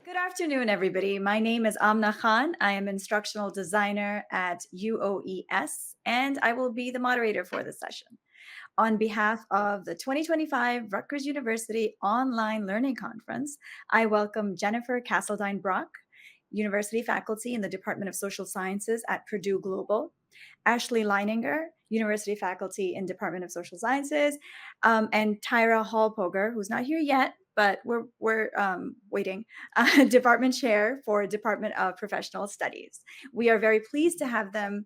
Good afternoon, everybody. My name is Amna Khan. I am instructional designer at UOES, and I will be the moderator for this session. On behalf of the 2025 Rutgers University Online Learning Conference, I welcome Jennifer Caseldine-Bracht, University faculty in the Department of Social Sciences at Purdue Global, Ashley Leininger, University faculty in Department of Social Sciences, and Tyra Hall-Pogar, who's not here yet, but we're waiting, Department Chair for Department of Professional Studies. We are very pleased to have them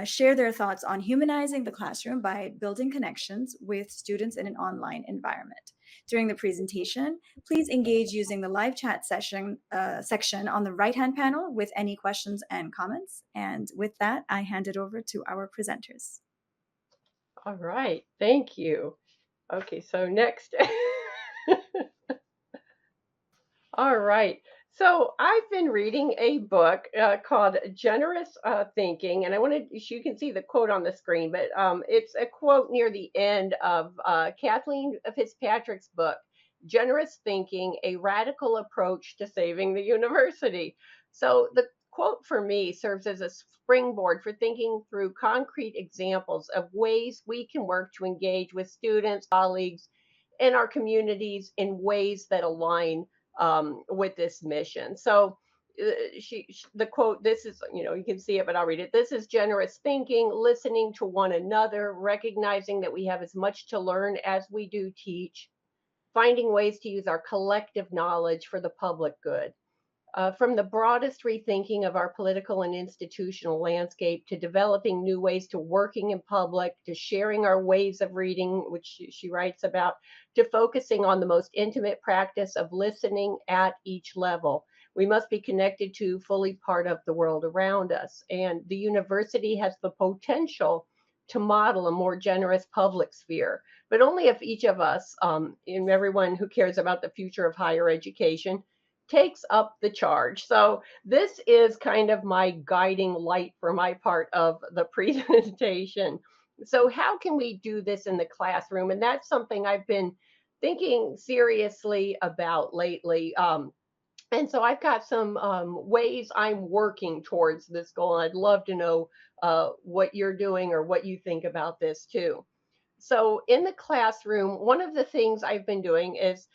share their thoughts on humanizing the classroom by building connections with students in an online environment. During the presentation, please engage using the live chat section on the right-hand panel with any questions and comments. And with that, I hand it over to our presenters. All right, thank you. Okay, so next. All right. So I've been reading a book called Generous Thinking, and you can see the quote on the screen, but it's a quote near the end of Kathleen Fitzpatrick's book, Generous Thinking, A Radical Approach to Saving the University. So the quote for me serves as a springboard for thinking through concrete examples of ways we can work to engage with students, colleagues, and our communities in ways that align with this mission. So the quote, this is, you can see it, but I'll read it. This is generous thinking, listening to one another, recognizing that we have as much to learn as we do teach, finding ways to use our collective knowledge for the public good. From the broadest rethinking of our political and institutional landscape to developing new ways to working in public, to sharing our ways of reading, which she writes about, to focusing on the most intimate practice of listening at each level. We must be connected to, fully part of the world around us. And the university has the potential to model a more generous public sphere, but only if each of us, and everyone who cares about the future of higher education, takes up the charge. So this is kind of my guiding light for my part of the presentation. So how can we do this in the classroom? And that's something I've been thinking seriously about lately. And so I've got some ways I'm working towards this goal. I'd love to know what you're doing or what you think about this too. So in the classroom, one of the things I've been doing is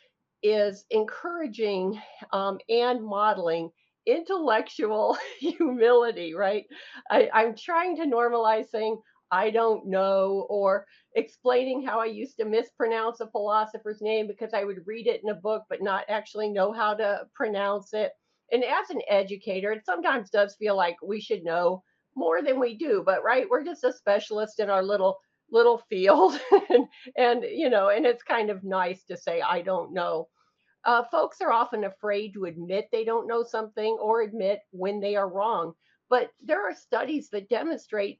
encouraging and modeling intellectual humility, right? I'm trying to normalize saying I don't know, or explaining how I used to mispronounce a philosopher's name because I would read it in a book but not actually know how to pronounce it. And as an educator, it sometimes does feel like we should know more than we do, but right, we're just a specialist in our little field. And it's kind of nice to say I don't know. Folks are often afraid to admit they don't know something or admit when they are wrong, but there are studies that demonstrate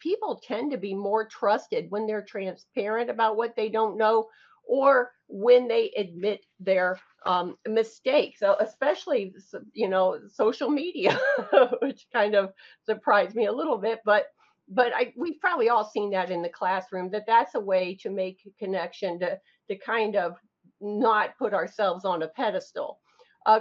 people tend to be more trusted when they're transparent about what they don't know, or when they admit their mistakes. So especially, social media, which kind of surprised me a little bit, but we've probably all seen that in the classroom, that's a way to make a connection, to kind of not put ourselves on a pedestal.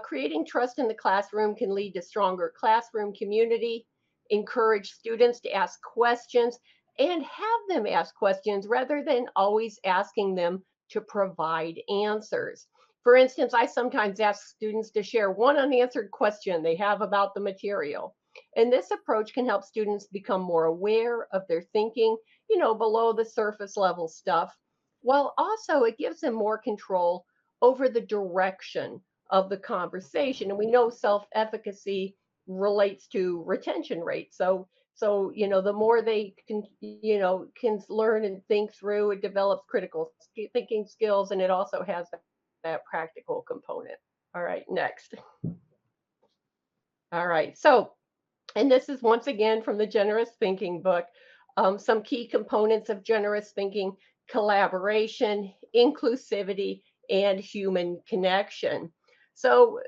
Creating trust in the classroom can lead to stronger classroom community, encourage students to ask questions, and have them ask questions rather than always asking them to provide answers. For instance, I sometimes ask students to share one unanswered question they have about the material. And this approach can help students become more aware of their thinking, below the surface level stuff, while also it gives them more control over the direction of the conversation. And we know self efficacy relates to retention rate. So the more they can learn and think through, it develops critical thinking skills, and it also has that practical component. All right, next. All right, so, and this is once again from the Generous Thinking book. Some key components of generous thinking: collaboration, inclusivity, and human connection. So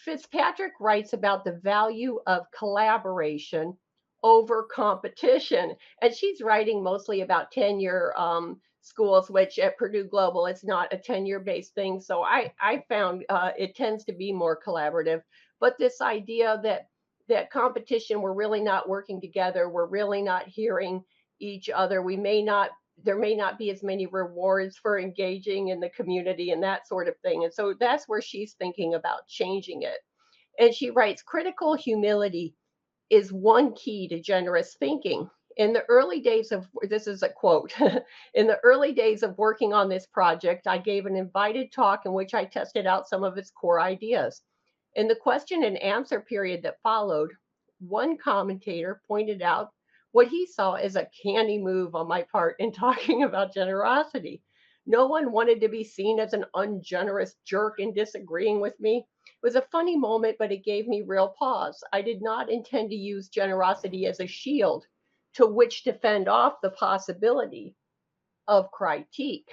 Fitzpatrick writes about the value of collaboration over competition, and she's writing mostly about tenure schools, which at Purdue Global, it's not a tenure based thing. So I found it tends to be more collaborative. But this idea that competition, we're really not working together, we're really not hearing each other. We may not There may not be as many rewards for engaging in the community and that sort of thing. And so that's where she's thinking about changing it. And she writes, critical humility is one key to generous thinking. In the early days of This is a quote, in the early days of working on this project, I gave an invited talk in which I tested out some of its core ideas. In the question and answer period that followed, one commentator pointed out what he saw as a canny move on my part in talking about generosity. No one wanted to be seen as an ungenerous jerk in disagreeing with me. It was a funny moment, but it gave me real pause. I did not intend to use generosity as a shield to which to fend off the possibility of critique.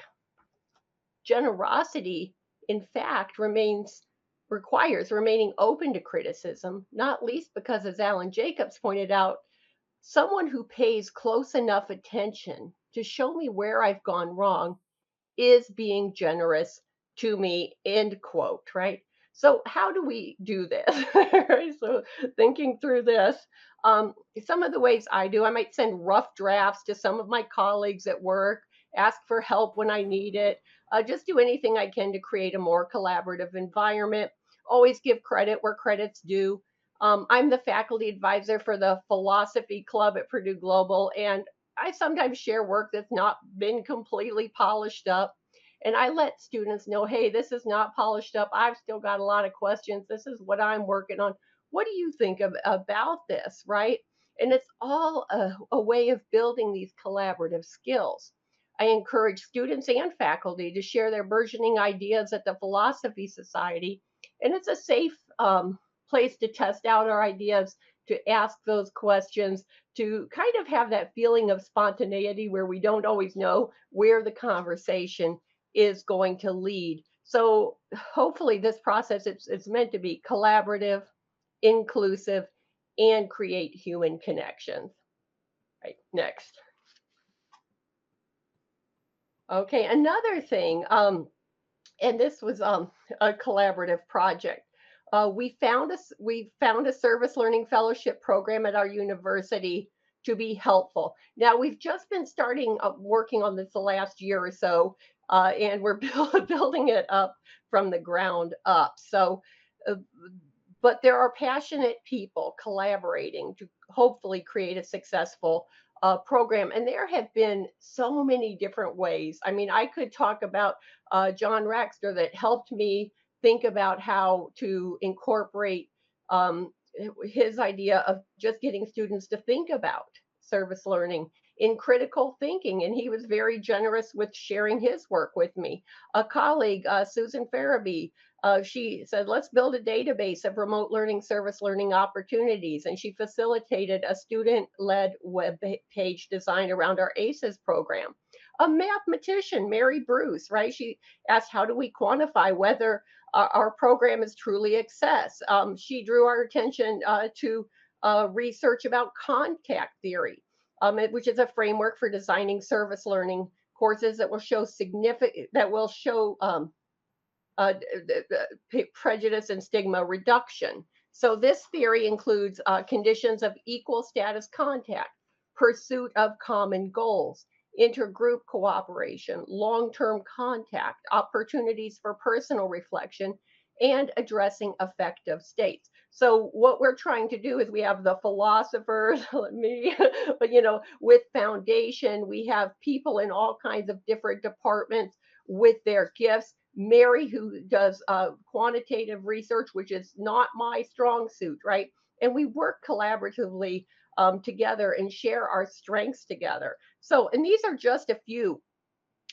Generosity, in fact, requires remaining open to criticism, not least because, as Alan Jacobs pointed out, someone who pays close enough attention to show me where I've gone wrong is being generous to me, end quote, right? So how do we do this? Right? So thinking through this, some of the ways I do, I might send rough drafts to some of my colleagues at work, ask for help when I need it, just do anything I can to create a more collaborative environment. Always give credit where credit's due. I'm the faculty advisor for the philosophy club at Purdue Global, and I sometimes share work that's not been completely polished up. And I let students know, hey, this is not polished up. I've still got a lot of questions. This is what I'm working on. What do you think about this? Right. And it's all a way of building these collaborative skills. I encourage students and faculty to share their burgeoning ideas at the Philosophy Society. And it's a safe place to test out our ideas, to ask those questions, to kind of have that feeling of spontaneity where we don't always know where the conversation is going to lead. So hopefully this process, it's meant to be collaborative, inclusive, and create human connections. Right, next. Okay, another thing, and this was a collaborative project. We found a service learning fellowship program at our university to be helpful. Now we've just been starting working on this the last year or so, and we're building it up from the ground up. So, uh, but there are passionate people collaborating to hopefully create a successful program. And there have been so many different ways. I mean, I could talk about John Raxter that helped me think about how to incorporate his idea of just getting students to think about service learning in critical thinking. And he was very generous with sharing his work with me. A colleague, Susan Farabee, she said, let's build a database of remote learning service learning opportunities. And she facilitated a student led web page design around our ACES program. A mathematician, Mary Bruce, right? She asked, how do we quantify whether our program is truly access? She drew our attention to research about contact theory, which is a framework for designing service learning courses that will show uh, prejudice and stigma reduction. So, this theory includes conditions of equal status contact, pursuit of common goals, intergroup cooperation, long term contact, opportunities for personal reflection, and addressing affective states. So, what we're trying to do is we have the philosophers, me, but with foundation, we have people in all kinds of different departments with their gifts. Mary, who does quantitative research, which is not my strong suit, right? And we work collaboratively together and share our strengths together. So, and these are just a few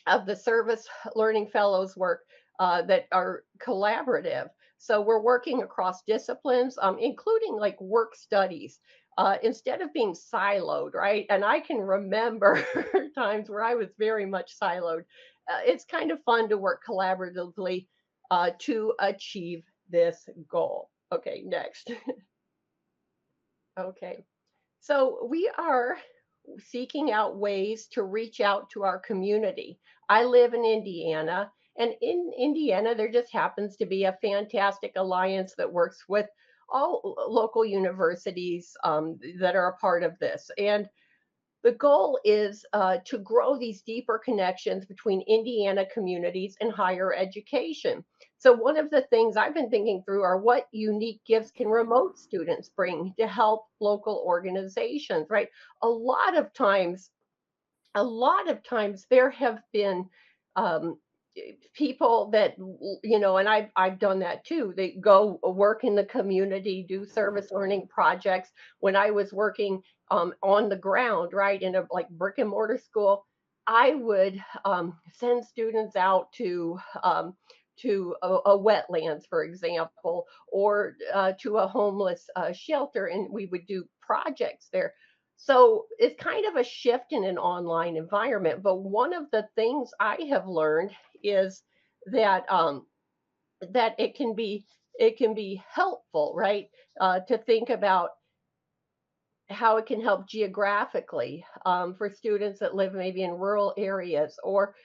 of the service learning fellows work that are collaborative. So we're working across disciplines, including like work studies. Instead of being siloed, right? And I can remember times where I was very much siloed. It's kind of fun to work collaboratively to achieve this goal. Okay, next. Okay. So seeking out ways to reach out to our community. I live in Indiana, and in Indiana, there just happens to be a fantastic alliance that works with all local universities that are a part of this. And the goal is to grow these deeper connections between Indiana communities and higher education. So, one of the things I've been thinking through are what unique gifts can remote students bring to help local organizations, right? A lot of times, a lot of times there have been um, people that and I've done that too. They go work in the community, do service learning projects. When I was working on the ground, right, in a like brick and mortar school, I would send students out to a wetlands, for example, or to a homeless shelter, and we would do projects there. So it's kind of a shift in an online environment. But one of the things I have learned is that that it can be helpful, right? To think about how it can help geographically for students that live maybe in rural areas, or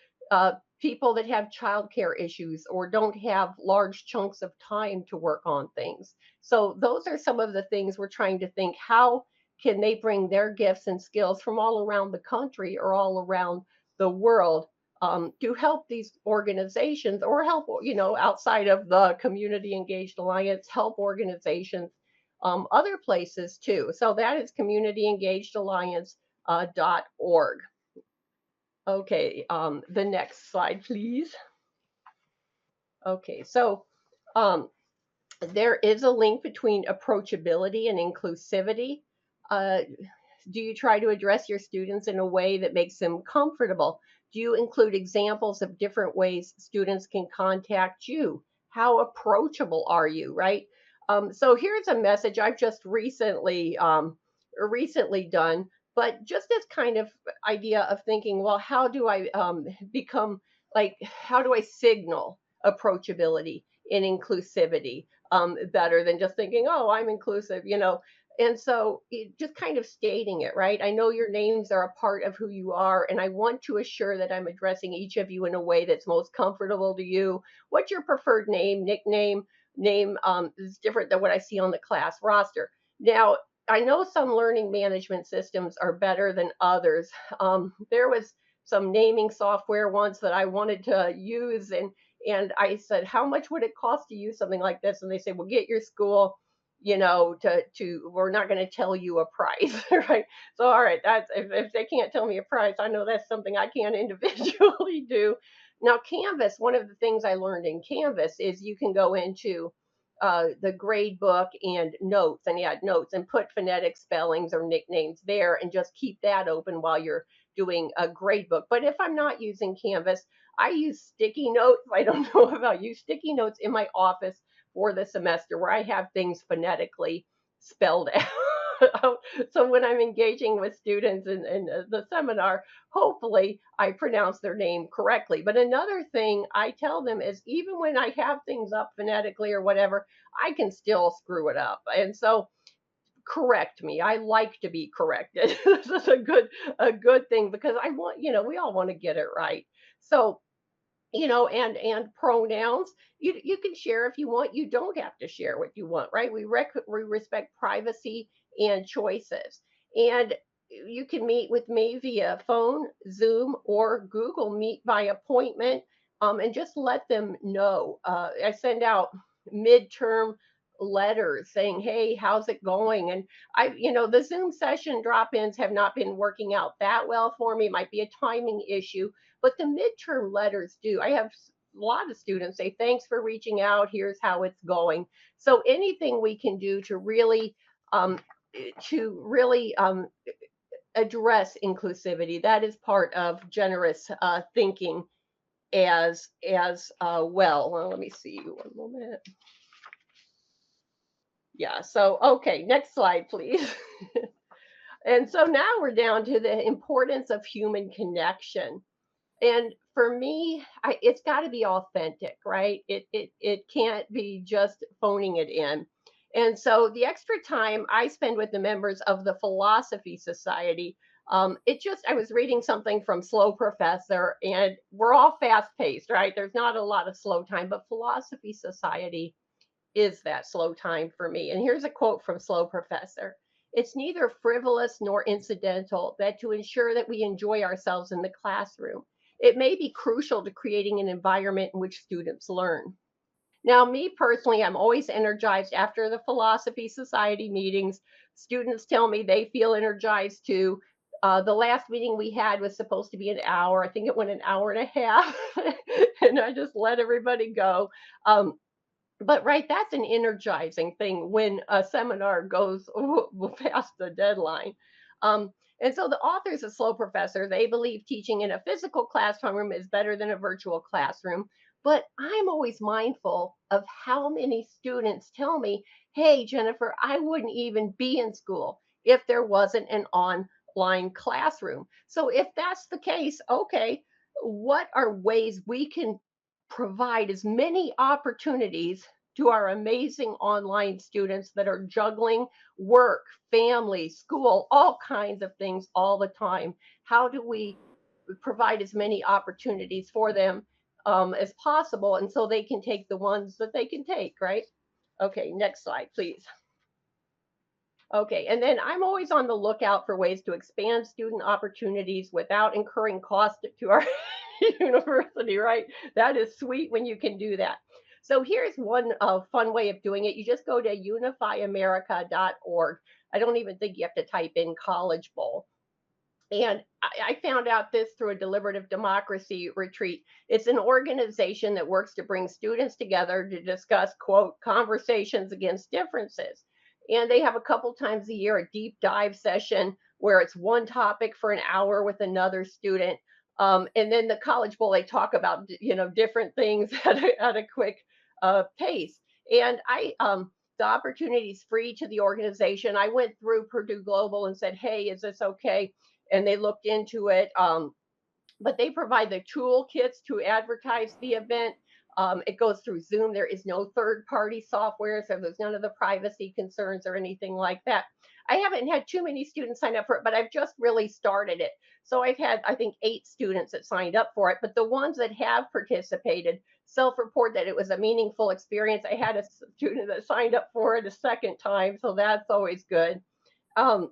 people that have childcare issues or don't have large chunks of time to work on things. So those are some of the things we're trying to think: how can they bring their gifts and skills from all around the country or all around the world to help these organizations, or help, outside of the Community Engaged Alliance, help organizations other places too. So that is Community Engaged Alliance .org. Okay, the next slide, please. Okay, so um, there is a link between approachability and inclusivity. Uh, do you try to address your students in a way that makes them comfortable? Do you include examples of different ways students can contact you? How approachable are you, right? So here's a message I've just recently done, but just as kind of idea of thinking, well, how do I become, like, how do I signal approachability and inclusivity better than just thinking, oh, I'm inclusive. And so just kind of stating it, right? I know your names are a part of who you are, and I want to assure that I'm addressing each of you in a way that's most comfortable to you. What's your preferred name, nickname? Name is different than what I see on the class roster. Now, I know some learning management systems are better than others. There was some naming software once that I wanted to use, and I said, how much would it cost to use something like this? And they said, well, get your school, to we're not going to tell you a price, right? So, all right, that's if they can't tell me a price, I know that's something I can't individually do. Now, Canvas, one of the things I learned in Canvas is you can go into the grade book and notes, and add notes and put phonetic spellings or nicknames there, and just keep that open while you're doing a grade book. But if I'm not using Canvas, I use sticky notes. I don't know about you, sticky notes in my office for the semester, where I have things phonetically spelled out. So when I'm engaging with students in the seminar, hopefully I pronounce their name correctly. But another thing I tell them is, even when I have things up phonetically or whatever, I can still screw it up. And so correct me. I like to be corrected. This is a good thing, because I want, we all want to get it right. So, and pronouns, you can share if you want. You don't have to share what you want, right? We respect privacy and choices. And you can meet with me via phone, Zoom, or Google Meet by appointment, and just let them know. I send out midterm letters saying, hey, how's it going? And the Zoom session drop-ins have not been working out that well for me. It might be a timing issue, but the midterm letters do. I have a lot of students say, thanks for reaching out. Here's how it's going. So anything we can do um, to really address inclusivity, that is part of generous thinking as well. Well, let me see one moment. Yeah. So okay, next slide, please. And so now we're down to the importance of human connection. And for me, it's got to be authentic, right? It can't be just phoning it in. And so the extra time I spend with the members of the Philosophy Society, It just, I was reading something from Slow Professor, and we're all fast paced, right? There's not a lot of slow time, but Philosophy Society is that slow time for me. And here's a quote from Slow Professor: "It's neither frivolous nor incidental that to ensure that we enjoy ourselves in the classroom, it may be crucial to creating an environment in which students learn." Now, me personally, I'm always energized after the Philosophy Society meetings. Students tell me they feel energized too. The last meeting we had was supposed to be an hour. I think it went an hour and a half, and I just let everybody go. Um, but right, that's an energizing thing when a seminar goes past the deadline. Um, and so the authors of Slow Professor, they believe teaching in a physical classroom is better than a virtual classroom. But I'm always mindful of how many students tell me, "Hey, Jennifer, I wouldn't even be in school if there wasn't an online classroom." So if that's the case, okay, what are ways we can provide as many opportunities to our amazing online students that are juggling work, family, school, all kinds of things all the time? How do we provide as many opportunities for them as possible, and so they can take the ones that they can take, right? Okay, next slide, please. Okay, and then I'm always on the lookout for ways to expand student opportunities without incurring cost to our university, right? That is sweet when you can do that. So here's one fun way of doing it. You just go to unifyamerica.org. I don't even think you have to type in College Bowl. And I found out this through a deliberative democracy retreat. It's an organization that works to bring students together to discuss, quote, conversations against differences. And they have a couple times a year a deep dive session where it's one topic for an hour with another student. And then the College Bowl, they talk about, different things at a quick pace. And the opportunity is free to the organization. I went through Purdue Global and said, "Hey, is this okay?" And they looked into it. But they provide the toolkits to advertise the event. It goes through Zoom. There is no third party software, so there's none of the privacy concerns or anything like that. I haven't had too many students sign up for it, but I've just really started it. So I've had, I think, 8 students that signed up for it. But the ones that have participated self report that it was a meaningful experience. I had a student that signed up for it a second time, so that's always good. Um,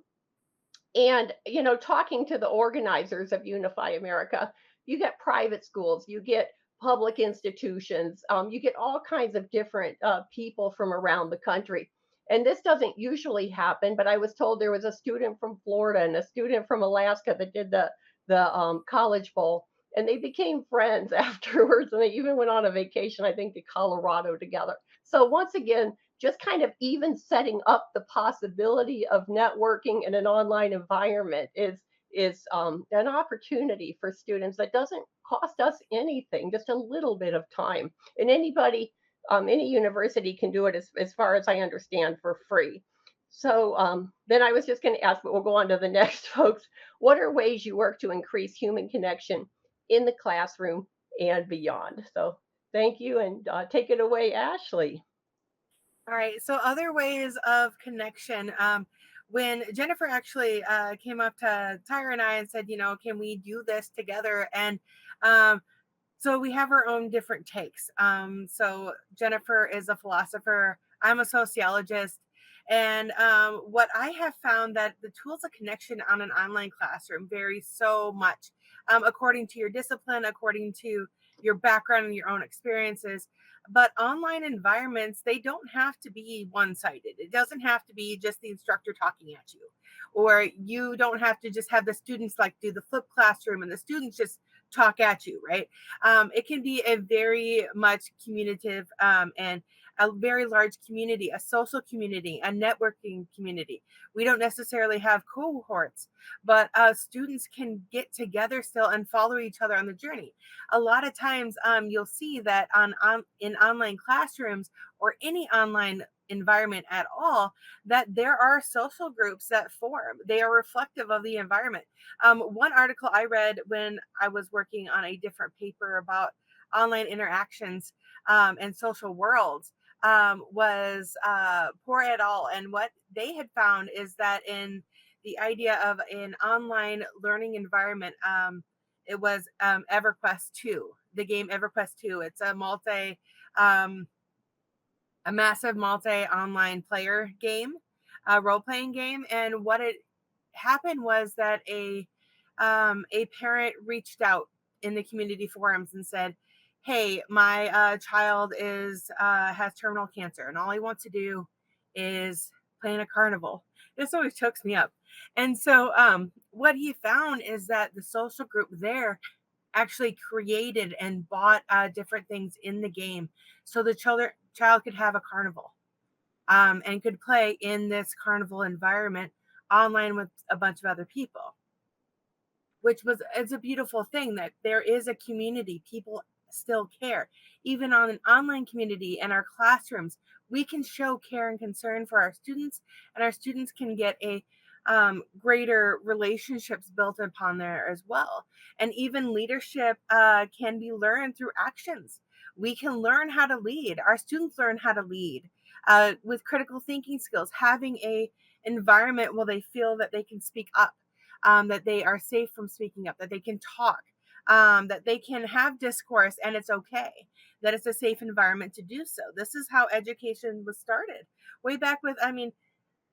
and, talking to the organizers of Unify America, you get private schools, you get public institutions, you get all kinds of different people from around the country. And this doesn't usually happen, but I was told there was a student from Florida and a student from Alaska that did the College Bowl, and they became friends afterwards, and they even went on a vacation, I think, to Colorado together. So once again, just kind of even setting up the possibility of networking in an online environment is an opportunity for students that doesn't cost us anything, just a little bit of time. And anybody, any university can do it, as far as I understand, for free. So then I was just going to ask, but we'll go on to the next, folks. What are ways you work to increase human connection in the classroom and beyond? So thank you, and take it away, Ashley. All right. So other ways of connection. When Jennifer actually came up to Tyra and I and said, can we do this together? And um, so we have our own different takes. So Jennifer is a philosopher. I'm a sociologist. And what I have found that the tools of connection on an online classroom vary so much according to your discipline, according to your background and your own experiences. But online environments, they don't have to be one-sided. It doesn't have to be just the instructor talking at you, or you don't have to just have the students like do the flip classroom and the students just talk at you, right? It can be a very much communicative and a very large community, a social community, a networking community. We don't necessarily have cohorts, but students can get together still and follow each other on the journey. A lot of times, you'll see that in online classrooms or any online environment at all, that there are social groups that form. They are reflective of the environment. One article I read when I was working on a different paper about online interactions and social worlds was Poor et al. And what they had found is that in the idea of an online learning environment. It was EverQuest 2, the game EverQuest 2. It's um, a massive multi online player game, a role playing game. And what it happened was that a parent reached out in the community forums and said, "Hey, my child is has terminal cancer, and all he wants to do is play in a carnival." This always chokes me up. And so, what he found is that the social group there actually created and bought different things in the game, so the child could have a carnival, and could play in this carnival environment online with a bunch of other people, which was it's a beautiful thing that there is a community. People still care. Even on an online community and our classrooms, we can show care and concern for our students, and our students can get a greater relationships built upon there as well. And even leadership can be learned through actions. We can learn how to lead. Our students learn how to lead with critical thinking skills, having a environment where they feel that they can speak up, that they are safe from speaking up, that they can talk, that they can have discourse and it's okay, that it's a safe environment to do so. This is how education was started way back with, I mean,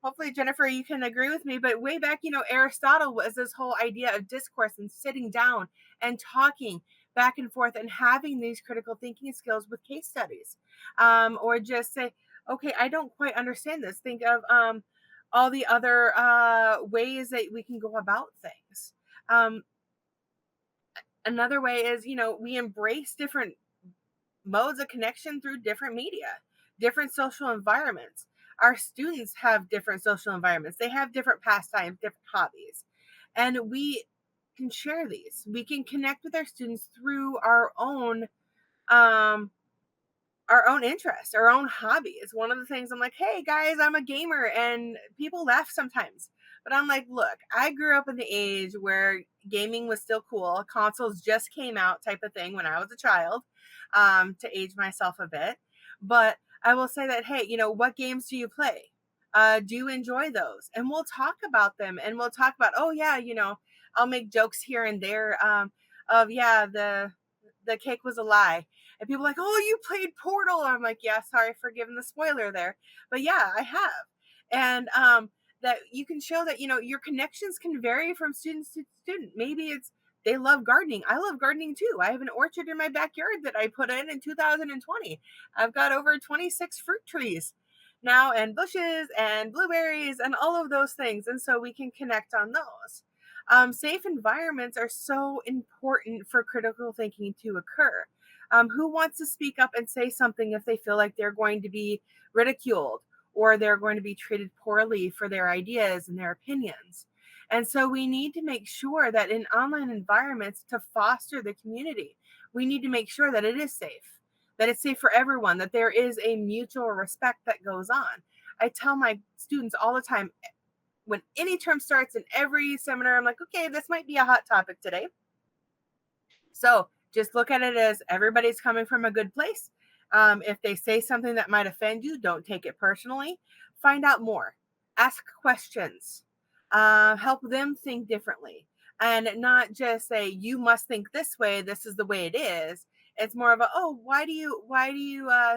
hopefully Jennifer, you can agree with me, but way back, Aristotle was this whole idea of discourse and sitting down and talking back and forth and having these critical thinking skills with case studies, or just say, okay, I don't quite understand this. Think of all the other ways that we can go about things. um, Another way is, we embrace different modes of connection through different media, different social environments. Our students have different social environments. They have different pastimes, different hobbies. And we can share these. We can connect with our students through um, our own interests, our own hobbies. One of the things I'm like, hey guys, I'm a gamer, and people laugh sometimes. But I'm like, look, I grew up in the age where gaming was still cool. Consoles just came out, type of thing, when I was a child, to age myself a bit. But I will say that, hey, what games do you play? Do you enjoy those? And we'll talk about them, and we'll talk about, oh yeah, I'll make jokes here and there, of yeah, the cake was a lie. And people are like, oh, you played Portal. I'm like, yeah, sorry for giving the spoiler there. But yeah, I have. And that you can show that, your connections can vary from student to student. Maybe it's they love gardening. I love gardening too. I have an orchard in my backyard that I put in 2020. I've got over 26 fruit trees now, and bushes and blueberries and all of those things. And so we can connect on those. Safe environments are so important for critical thinking to occur. Who wants to speak up and say something if they feel like they're going to be ridiculed or they're going to be treated poorly for their ideas and their opinions? And so we need to make sure that in online environments, to foster the community, we need to make sure that it is safe, that it's safe for everyone, that there is a mutual respect that goes on. I tell my students all the time, when any term starts in every seminar, I'm like, okay, this might be a hot topic today. So just look at it as everybody's coming from a good place. If they say something that might offend you, don't take it personally. Find out more. Ask questions. Help them think differently. And not just say, you must think this way. This is the way it is. It's more of a, oh, why do you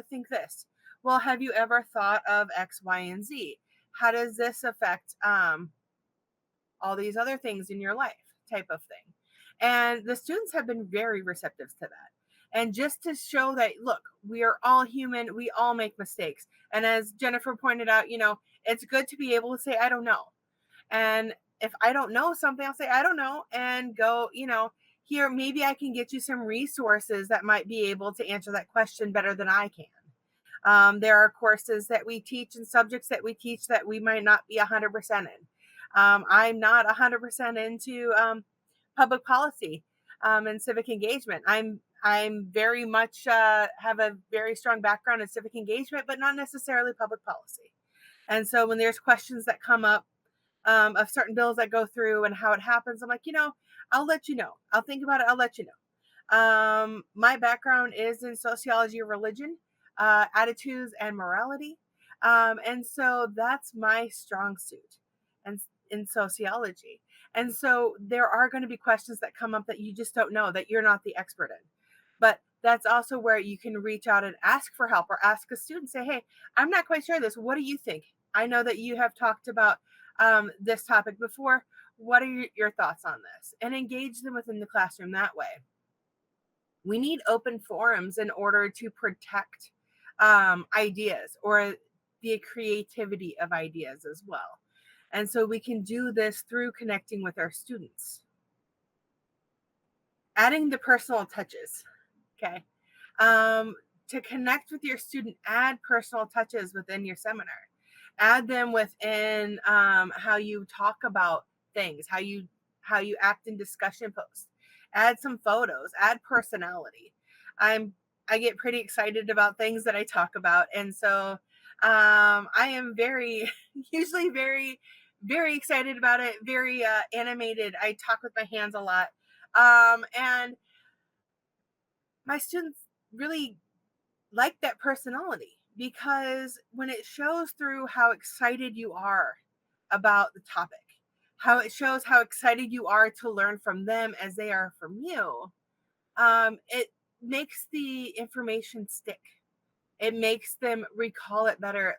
think this? Well, have you ever thought of X, Y, and Z? How does this affect all these other things in your life, type of thing? And the students have been very receptive to that. And just to show that, look, we are all human, we all make mistakes. And as Jennifer pointed out, it's good to be able to say, I don't know. And if I don't know something, I'll say, I don't know, and go, here, maybe I can get you some resources that might be able to answer that question better than I can. There are courses that we teach and subjects that we teach that we might not be 100% in. I'm not 100% into public policy and civic engagement. I'm very much have a very strong background in civic engagement, but not necessarily public policy. And so when there's questions that come up of certain bills that go through and how it happens, I'm like, I'll let you know. I'll think about it. I'll let you know. My background is in sociology of religion, attitudes, and morality. And so that's my strong suit. And in sociology. And so there are going to be questions that come up that you just don't know, that you're not the expert in. But that's also where you can reach out and ask for help, or ask a student, say, hey, I'm not quite sure of this. What do you think? I know that you have talked about this topic before. What are your thoughts on this? And engage them within the classroom that way. We need open forums in order to protect ideas, or the creativity of ideas as well. And so we can do this through connecting with our students. Adding the personal touches. Okay. To connect with your student, add personal touches within your seminar. Add them within how you talk about things, how you act in discussion posts. Add some photos. Add personality. I get pretty excited about things that I talk about, and so I am very usually very excited about it. Very animated. I talk with my hands a lot, and my students really like that personality, because when it shows through how excited you are about the topic, how it shows how excited you are to learn from them as they are from you, it makes the information stick. It makes them recall it better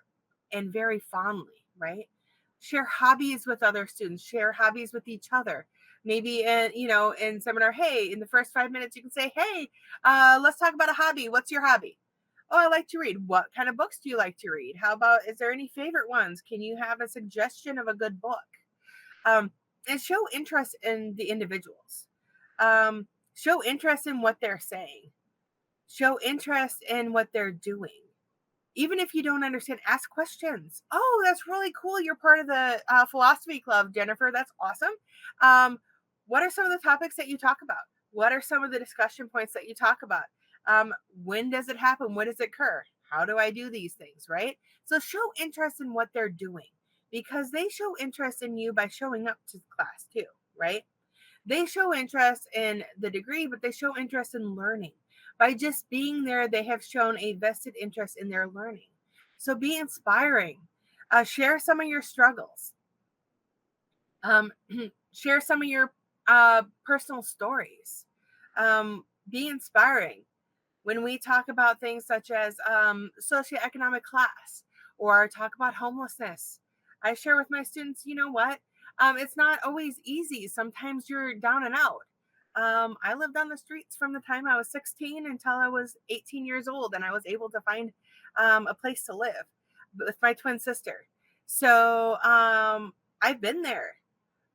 and very fondly, right? Share hobbies with other students, share hobbies with each other. Maybe in seminar, hey, in the first 5 minutes, you can say, hey, let's talk about a hobby. What's your hobby? Oh, I like to read. What kind of books do you like to read? How about, is there any favorite ones? Can you have a suggestion of a good book? Um, and show interest in the individuals. Show interest in what they're saying. Show interest in what they're doing. Even if you don't understand, ask questions. Oh, that's really cool. You're part of the philosophy club, Jennifer. That's awesome. Um, what are some of the topics that you talk about? What are some of the discussion points that you talk about? When does it happen? When does it occur? How do I do these things, right? So show interest in what they're doing, because they show interest in you by showing up to class too, right? They show interest in the degree, but they show interest in learning. By just being there, they have shown a vested interest in their learning. So be inspiring. Share some of your struggles. Um, share some of your personal stories. Be inspiring. When we talk about things such as socioeconomic class, or talk about homelessness, I share with my students, you know what? It's not always easy. Sometimes you're down and out. I lived on the streets from the time I was 16 until I was 18 years old, and I was able to find a place to live with my twin sister. So I've been there.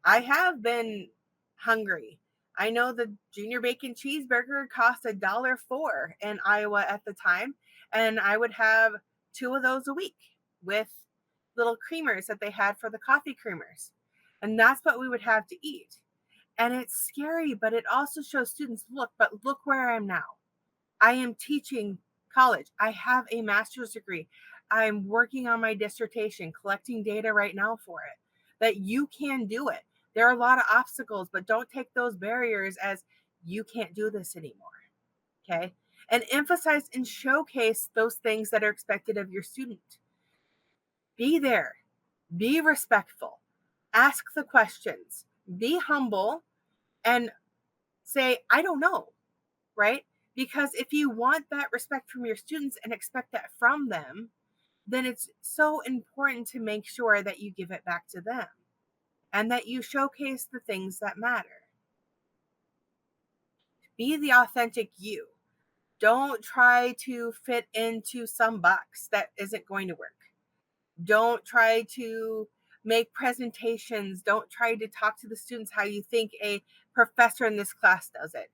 I have been hungry. I know the junior bacon cheeseburger cost $1.04 in Iowa at the time, and I would have 2 of those a week with little creamers that they had for the coffee creamers. And that's what we would have to eat. And it's scary, but it also shows students, look where I am now. I am teaching college. I have a master's degree. I'm working on my dissertation, collecting data right now for it. That you can do it. There are a lot of obstacles, but don't take those barriers as you can't do this anymore. Okay. And emphasize and showcase those things that are expected of your student. Be there, be respectful, ask the questions, be humble, and say, I don't know, right? Because if you want that respect from your students and expect that from them, then it's so important to make sure that you give it back to them and that you showcase the things that matter. Be the authentic you. Don't try to fit into some box that isn't going to work. Don't try to make presentations. Don't try to talk to the students how you think a professor in this class does it.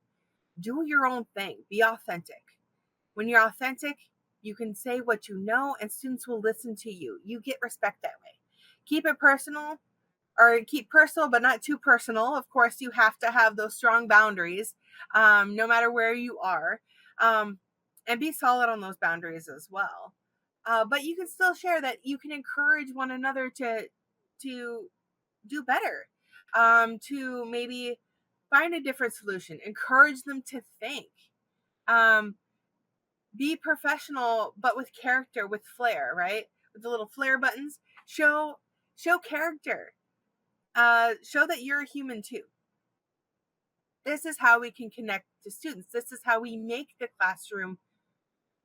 Do your own thing. Be authentic. When you're authentic, you can say what you know, and students will listen to you. You get respect that way. Keep it personal, or keep personal, but not too personal. Of course, you have to have those strong boundaries, no matter where you are, and be solid on those boundaries as well. But you can still share that you can encourage one another to do better, to maybe find a different solution. Encourage them to think. Um, be professional, but with character, with flair, right? With the little flare buttons. Show character. show that you're a human too. This is how we can connect to students. This is how we make the classroom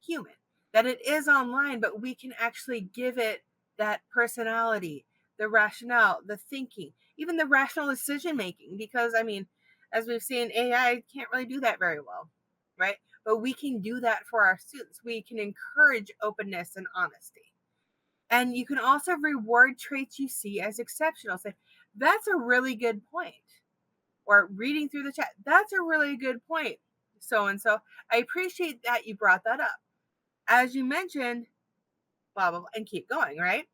human. That it is online, but we can actually give it that personality, the rationale, the thinking, even the rational decision making. Because, I mean, as we've seen, AI can't really do that very well, right? But we can do that for our students. We can encourage openness and honesty. And you can also reward traits you see as exceptional. Say, that's a really good point. Or reading through the chat, that's a really good point. So and so. I appreciate that you brought that up. As you mentioned, blah, blah, blah, and keep going, right?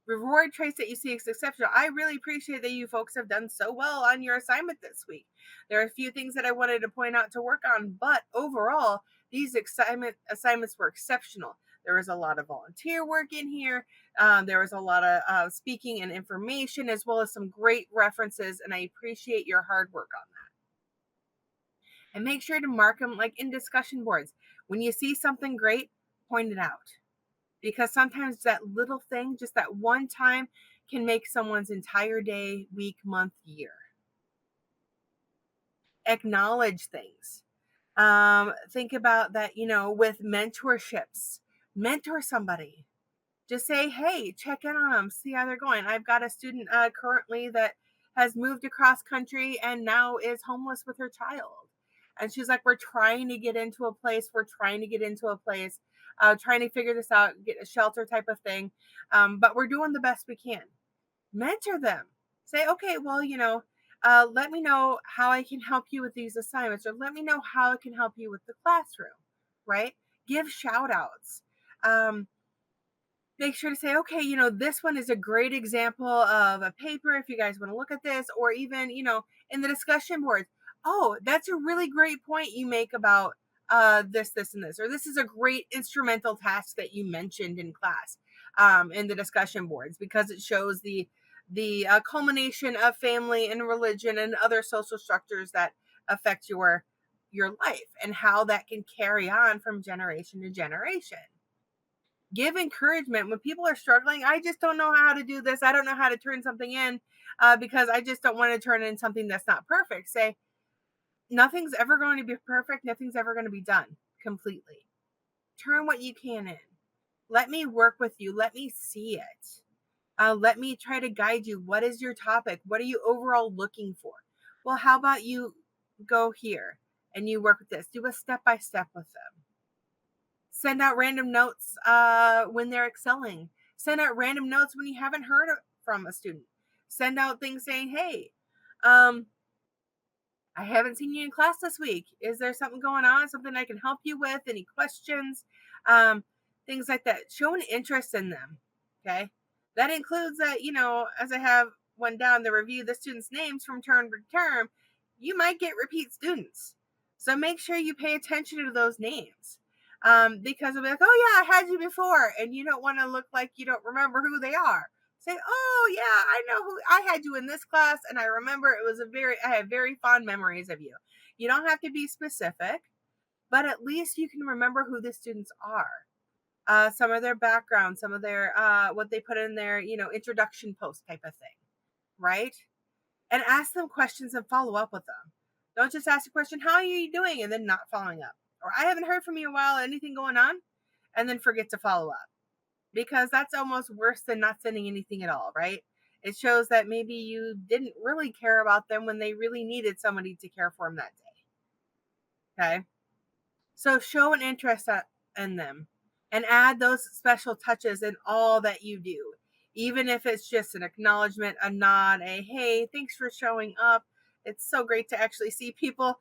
Reward traits that you see as exceptional. I really appreciate that you folks have done so well on your assignment this week. There are a few things that I wanted to point out to work on, but overall, these assignments were exceptional. There was a lot of volunteer work in here. There was a lot of speaking and information, as well as some great references, and I appreciate your hard work on that. And make sure to mark them like in discussion boards. When you see something great, point it out. Because sometimes that little thing, just that one time, can make someone's entire day, week, month, year. Acknowledge things. Think about that, with mentorships. Mentor somebody. Just say, hey, check in on them, see how they're going. I've got a student currently that has moved across country and now is homeless with her child. And she's like, we're trying to get into a place. Trying to figure this out, get a shelter type of thing. But we're doing the best we can. Mentor them. Say, okay, well, let me know how I can help you with these assignments, or let me know how I can help you with the classroom, right? Give shout outs. Make sure to say, okay, this one is a great example of a paper if you guys want to look at this, or even, in the discussion boards. Oh, that's a really great point you make about this, and this, or this is a great instrumental task that you mentioned in class in the discussion boards, because it shows the culmination of family and religion and other social structures that affect your life, and how that can carry on from generation to generation. Give encouragement when people are struggling. I just don't know how to do this. I don't know how to turn something in because I just don't want to turn in something that's not perfect. Say, nothing's ever going to be perfect. Nothing's ever going to be done completely. Turn what you can in. Let me work with you. Let me see it. Let me try to guide you. What is your topic? What are you overall looking for? Well, how about you go here and you work with this? Do a step-by-step with them. Send out random notes when they're excelling. Send out random notes when you haven't heard from a student. Send out things saying, hey, I haven't seen you in class this week. Is there something going on? Something I can help you with? Any questions? Things like that. Show an interest in them. Okay. That includes that, as I have one down the review the students' names from term to term, you might get repeat students. So make sure you pay attention to those names. Because they'll be like, oh yeah, I had you before, and you don't want to look like you don't remember who they are. Say, oh yeah, I know who I had you in this class, and I remember I have very fond memories of you. You don't have to be specific, but at least you can remember who the students are. Some of their background, some of their what they put in their, introduction post type of thing, right? And ask them questions and follow up with them. Don't just ask a question, how are you doing, and then not following up. Or I haven't heard from you in a while, anything going on? And then forget to follow up. Because that's almost worse than not sending anything at all, right? It shows that maybe you didn't really care about them when they really needed somebody to care for them that day. Okay? So show an interest in them and add those special touches in all that you do. Even if it's just an acknowledgement, a nod, a hey, thanks for showing up. It's so great to actually see people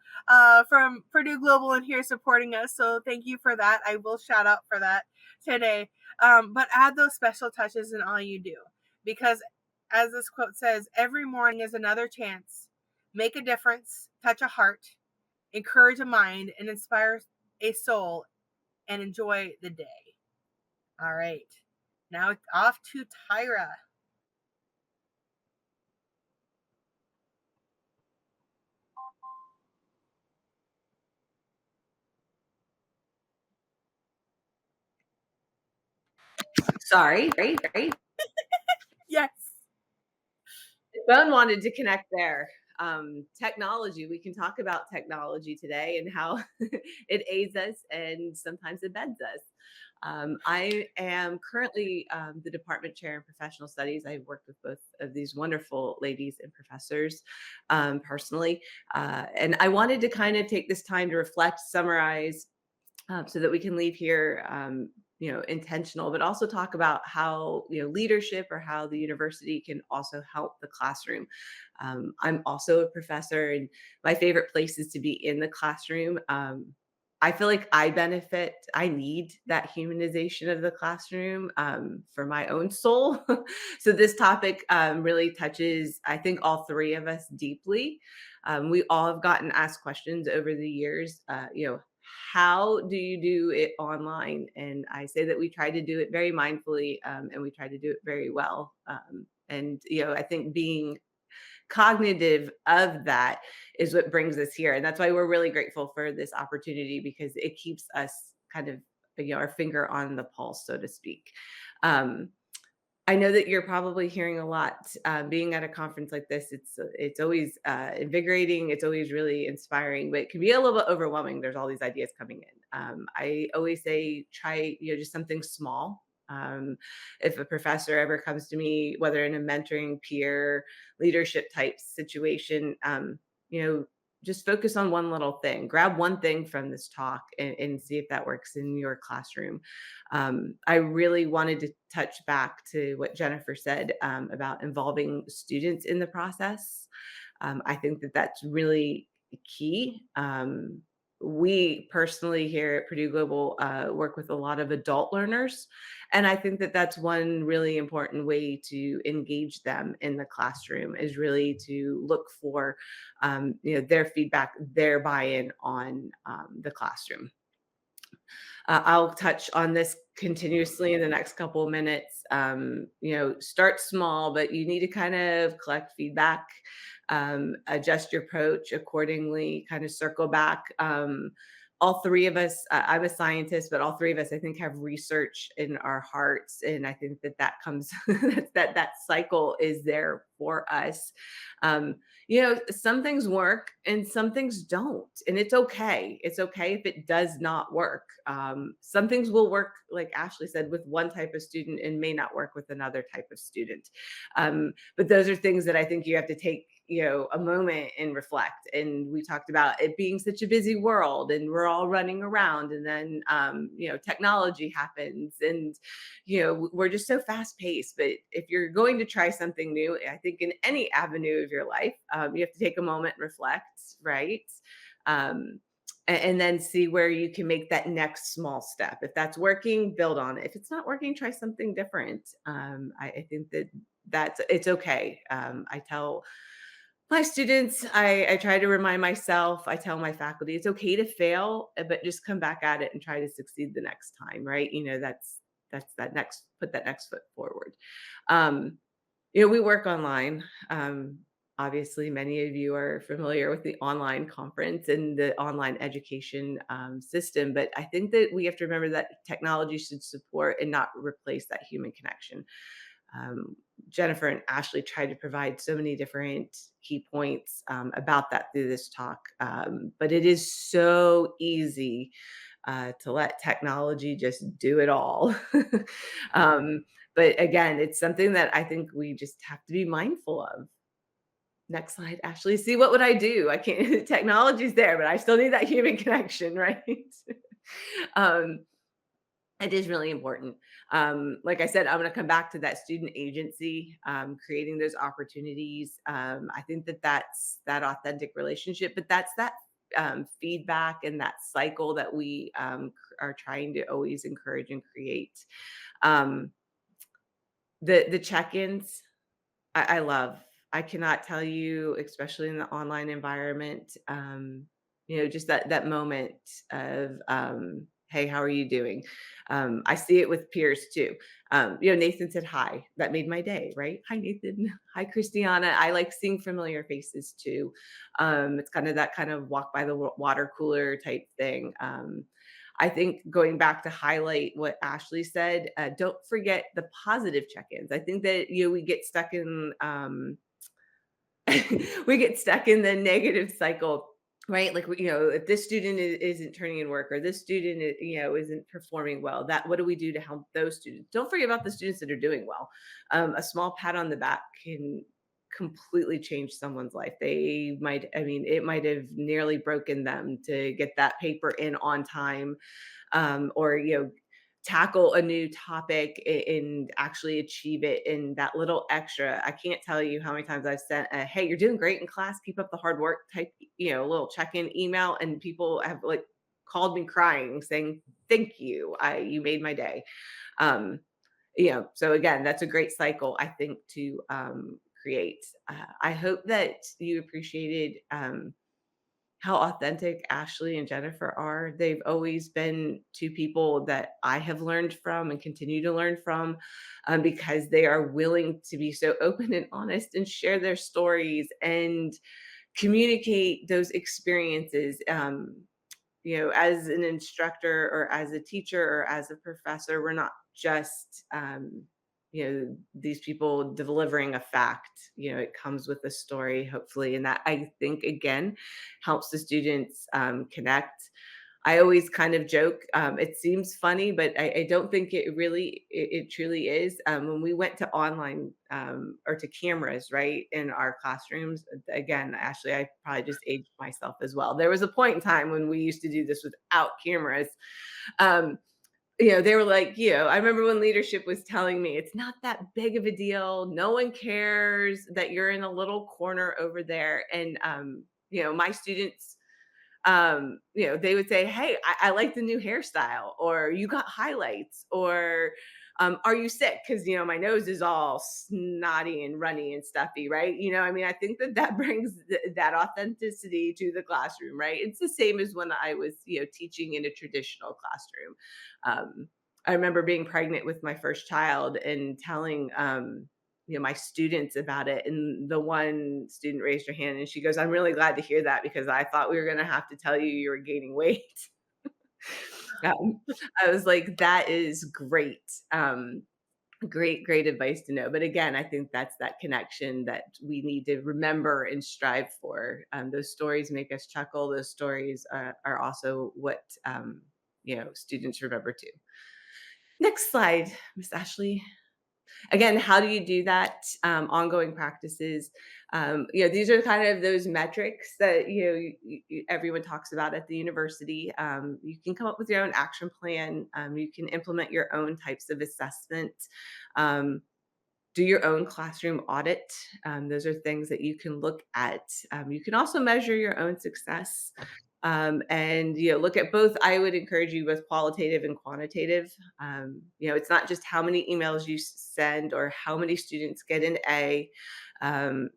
from Purdue Global in here supporting us. So thank you for that. I will shout out for that today. But add those special touches in all you do. Because as this quote says, every morning is another chance. Make a difference, touch a heart, encourage a mind, and inspire a soul, and enjoy the day. All right. Now off to Tyra. Sorry, great. Yes. Bone wanted to connect there. Technology, we can talk about technology today and how it aids us and sometimes it beds us. I am currently the department chair in professional studies. I've worked with both of these wonderful ladies and professors personally. And I wanted to kind of take this time to reflect, summarize, so that we can leave here, intentional, but also talk about how, leadership or how the university can also help the classroom. I'm also a professor, and my favorite place is to be in the classroom. I feel like I benefit. I need that humanization of the classroom for my own soul. So this topic really touches, I think, all three of us deeply. We all have gotten asked questions over the years. How do you do it online? And I say that we try to do it very mindfully, and we try to do it very well. And I think being cognitive of that is what brings us here, and that's why we're really grateful for this opportunity because it keeps us kind of our finger on the pulse, so to speak. Um, I know that you're probably hearing a lot. Being at a conference like this, it's always invigorating. It's always really inspiring, but it can be a little bit overwhelming. There's all these ideas coming in. I always say try just something small. If a professor ever comes to me, whether in a mentoring, peer, leadership type situation, you know, just focus on one little thing. Grab one thing from this talk and see if that works in your classroom. I really wanted to touch back to what Jennifer said about involving students in the process. I think that that's really key. We personally here at Purdue Global work with a lot of adult learners, and I think that that's one really important way to engage them in the classroom is really to look for, their feedback, their buy-in on the classroom. I'll touch on this continuously in the next couple of minutes. Start small, but you need to kind of collect feedback, adjust your approach accordingly, kind of circle back. All three of us, I'm a scientist, but all three of us, I think, have research in our hearts, and I think that comes that cycle is there for us. Some things work and some things don't, and it's okay. It's okay if it does not work. Some things will work, like Ashley said, with one type of student and may not work with another type of student. But those are things that I think you have to take a moment and reflect. And we talked about it being such a busy world and we're all running around, and then technology happens, and we're just so fast paced. But if you're going to try something new, I think in any avenue of your life, you have to take a moment and reflect, right? And then see where you can make that next small step. If that's working, build on it. If it's not working, try something different. I think it's okay. I tell my students, I try to remind myself, I tell my faculty, it's okay to fail, but just come back at it and try to succeed the next time, right? That's put that next foot forward. Um, we work online. Obviously, many of you are familiar with the online conference and the online education system, but I think that we have to remember that technology should support and not replace that human connection. Jennifer and Ashley tried to provide so many different key points about that through this talk, but it is so easy to let technology just do it all. But again, it's something that I think we just have to be mindful of. Next slide, Ashley. See, what would I do? I can't, technology's there, but I still need that human connection, right? um, it is really important. Like I said, I'm going to come back to that student agency, creating those opportunities. I think that that's that authentic relationship, but that's that feedback and that cycle that we are trying to always encourage and create. Um, the check-ins, I love. I cannot tell you, especially in the online environment, just that moment of, hey, how are you doing? I see it with peers too. Nathan said hi. That made my day, right? Hi, Nathan. Hi, Christiana. I like seeing familiar faces too. It's kind of that kind of walk by the water cooler type thing. I think going back to highlight what Ashley said, don't forget the positive check-ins. I think that we get stuck in we get stuck in the negative cycle, right? Like, if this student isn't turning in work, or this student, isn't performing well, that what do we do to help those students? Don't forget about the students that are doing well. A small pat on the back can completely change someone's life. It might have nearly broken them to get that paper in on time, or tackle a new topic and actually achieve it. And that little extra, I can't tell you how many times I've sent a "Hey, you're doing great in class, keep up the hard work" type, little check-in email, and people have like called me crying saying thank you, I you made my day. um so again, that's a great cycle, I think, to create. I hope that you appreciated how authentic Ashley and Jennifer are. They've always been two people that I have learned from and continue to learn from, because they are willing to be so open and honest and share their stories and communicate those experiences. As an instructor or as a teacher or as a professor, we're not just, these people delivering a fact. It comes with a story, hopefully. And that, I think, again, helps the students connect. I always kind of joke, it seems funny, but I don't think it truly is. When we went to online, or to cameras, right, in our classrooms, again, Ashley, I probably just aged myself as well. There was a point in time when we used to do this without cameras. Um, they were like, I remember when leadership was telling me it's not that big of a deal. No one cares that you're in a little corner over there. And, my students, they would say, "Hey, I like the new hairstyle," or "You got highlights," or "Are you sick?" Because my nose is all snotty and runny and stuffy, right? I think that brings that authenticity to the classroom, right? It's the same as when I was, teaching in a traditional classroom. I remember being pregnant with my first child and telling, my students about it. And the one student raised her hand and she goes, "I'm really glad to hear that because I thought we were going to have to tell you were gaining weight." um, I was like, that is great. Great, great advice to know. But again, I think that's that connection that we need to remember and strive for. Those stories make us chuckle. Those stories are also what, students remember too. Next slide, Miss Ashley. Again, how do you do that? Ongoing practices. These are kind of those metrics that everyone talks about at the university. You can come up with your own action plan. You can implement your own types of assessment. Um, do your own classroom audit. Those are things that you can look at. You can also measure your own success. And look at both. I would encourage you both qualitative and quantitative. It's not just how many emails you send or how many students get an A.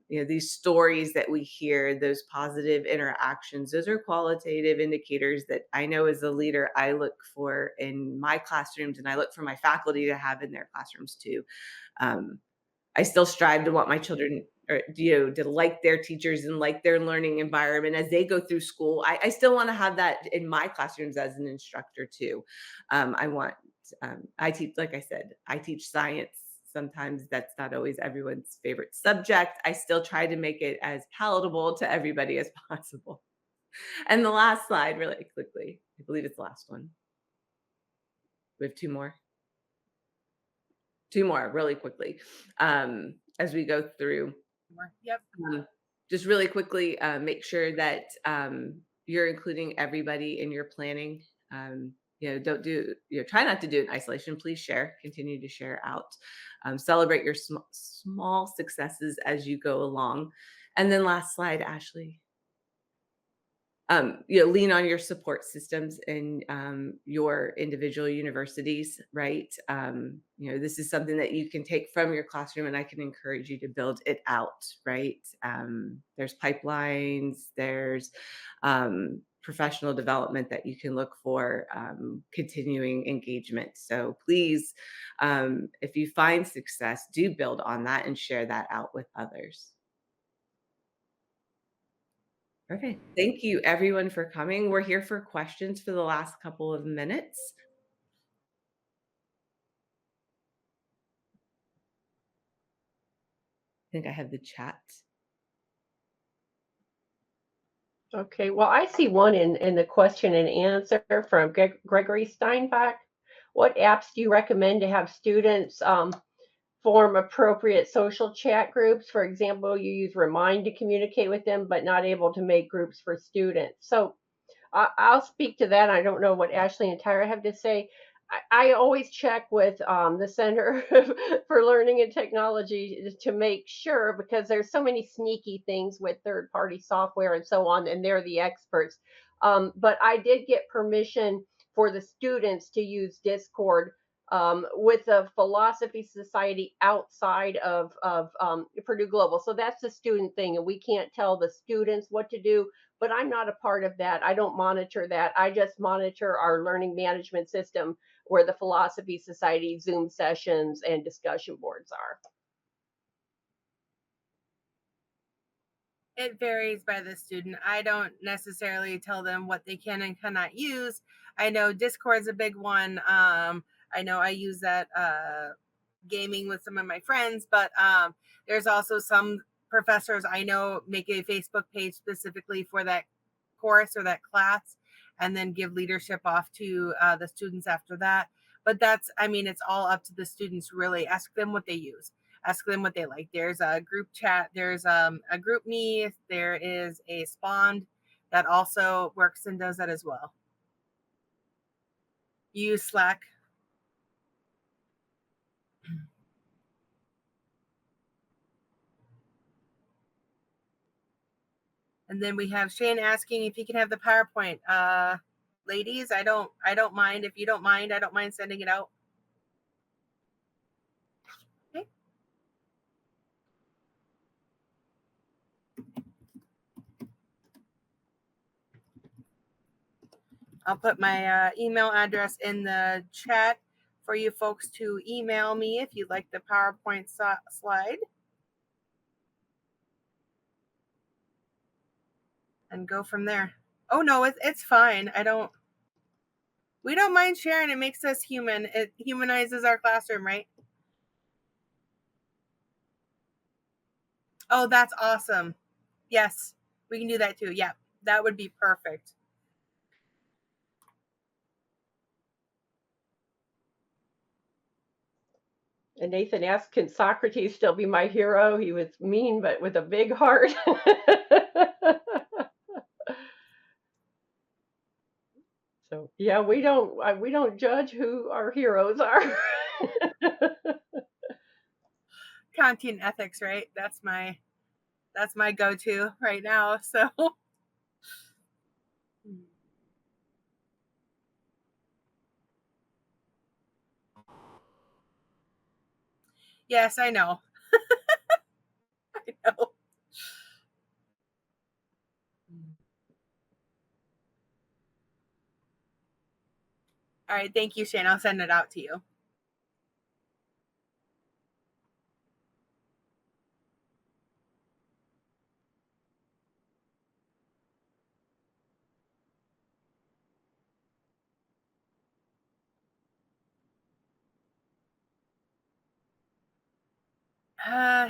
These stories that we hear, those positive interactions, those are qualitative indicators that I know as a leader I look for in my classrooms, and I look for my faculty to have in their classrooms too. um, I still strive to want my children, or to like their teachers and like their learning environment as they go through school. I still want to have that in my classrooms as an instructor too. I want, I teach, like I said, I teach science. Sometimes that's not always everyone's favorite subject. I still try to make it as palatable to everybody as possible. And the last slide, really quickly, I believe it's the last one. We have two more really quickly, as we go through. Yep. Just really quickly, make sure that you're including everybody in your planning. Don't do, try not to do it in isolation. Please share, continue to share out. Celebrate your small successes as you go along. And then last slide, Ashley. Lean on your support systems in your individual universities, right? This is something that you can take from your classroom, and I can encourage you to build it out, right? There's pipelines, there's professional development that you can look for, continuing engagement. So please, if you find success, do build on that and share that out with others. Perfect. Thank you everyone for coming. We're here for questions for the last couple of minutes. I think I have the chat. Okay, well, I see one in the question and answer from Gregory Steinbach. What apps do you recommend to have students form appropriate social chat groups? For example, you use Remind to communicate with them, but not able to make groups for students. So I'll speak to that. I don't know what Ashley and Tyra have to say. I always check with the Center for Learning and Technology to make sure, because there's so many sneaky things with third-party software and so on, and they're the experts. But I did get permission for the students to use Discord with the Philosophy Society outside of Purdue Global. So that's the student thing, and we can't tell the students what to do, but I'm not a part of that. I don't monitor that. I just monitor our learning management system where the Philosophy Society Zoom sessions and discussion boards are. It varies by the student. I don't necessarily tell them what they can and cannot use. I know Discord's a big one. I know I use that gaming with some of my friends, but there's also some professors I know make a Facebook page specifically for that course or that class, and then give leadership off to the students after that. But that's, I mean, it's all up to the students, really. Ask them what they use, ask them what they like. There's a group chat, there's a group me, there is a spawned that also works and does that as well. You use Slack. And then we have Shane asking if he can have the PowerPoint. Ladies, I don't mind. If you don't mind, I don't mind sending it out. Okay. I'll put my email address in the chat for you folks to email me if you'd like the PowerPoint slide. And go from there. Oh no, it's fine. We don't mind sharing. It makes us human. It humanizes our classroom, right? Oh, that's awesome. Yes, we can do that too. Yeah, that would be perfect. And Nathan asked, can Socrates still be my hero? He was mean, but with a big heart. So yeah, we don't judge who our heroes are. Content ethics, right? That's my go-to right now. So yes, I know. I know. All right, thank you, Shane. I'll send it out to you.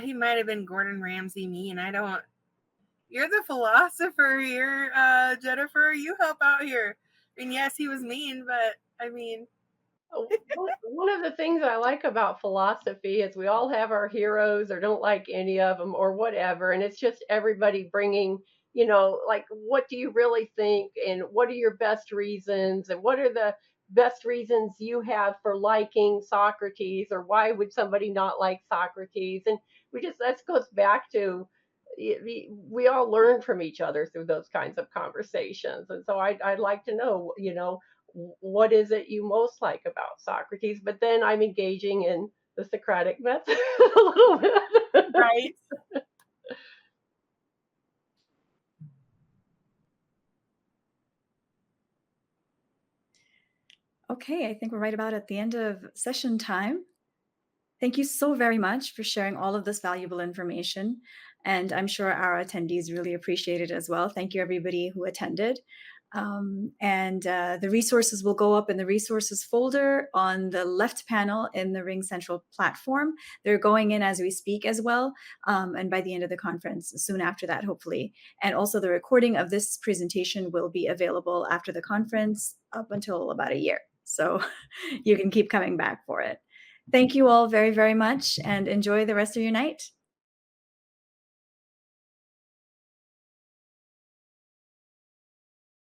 He might have been Gordon Ramsay mean. I don't. You're the philosopher here, Jennifer. You help out here. I mean, yes, he was mean, but I mean, One of the things I like about philosophy is we all have our heroes or don't like any of them or whatever. And it's just everybody bringing, like, what do you really think? And what are your best reasons? And what are the best reasons you have for liking Socrates? Or why would somebody not like Socrates? And that goes back to, we all learn from each other through those kinds of conversations. And so I'd like to know, what is it you most like about Socrates? But then I'm engaging in the Socratic method a little bit. right? Okay, I think we're right about at the end of session time. Thank you so very much for sharing all of this valuable information. And I'm sure our attendees really appreciate it as well. Thank you, everybody who attended. And the resources will go up in the resources folder on the left panel in the Ring Central platform. They're going in as we speak as well. And by the end of the conference, soon after that, hopefully. And also the recording of this presentation will be available after the conference up until about a year. So you can keep coming back for it. Thank you all very, very much and enjoy the rest of your night.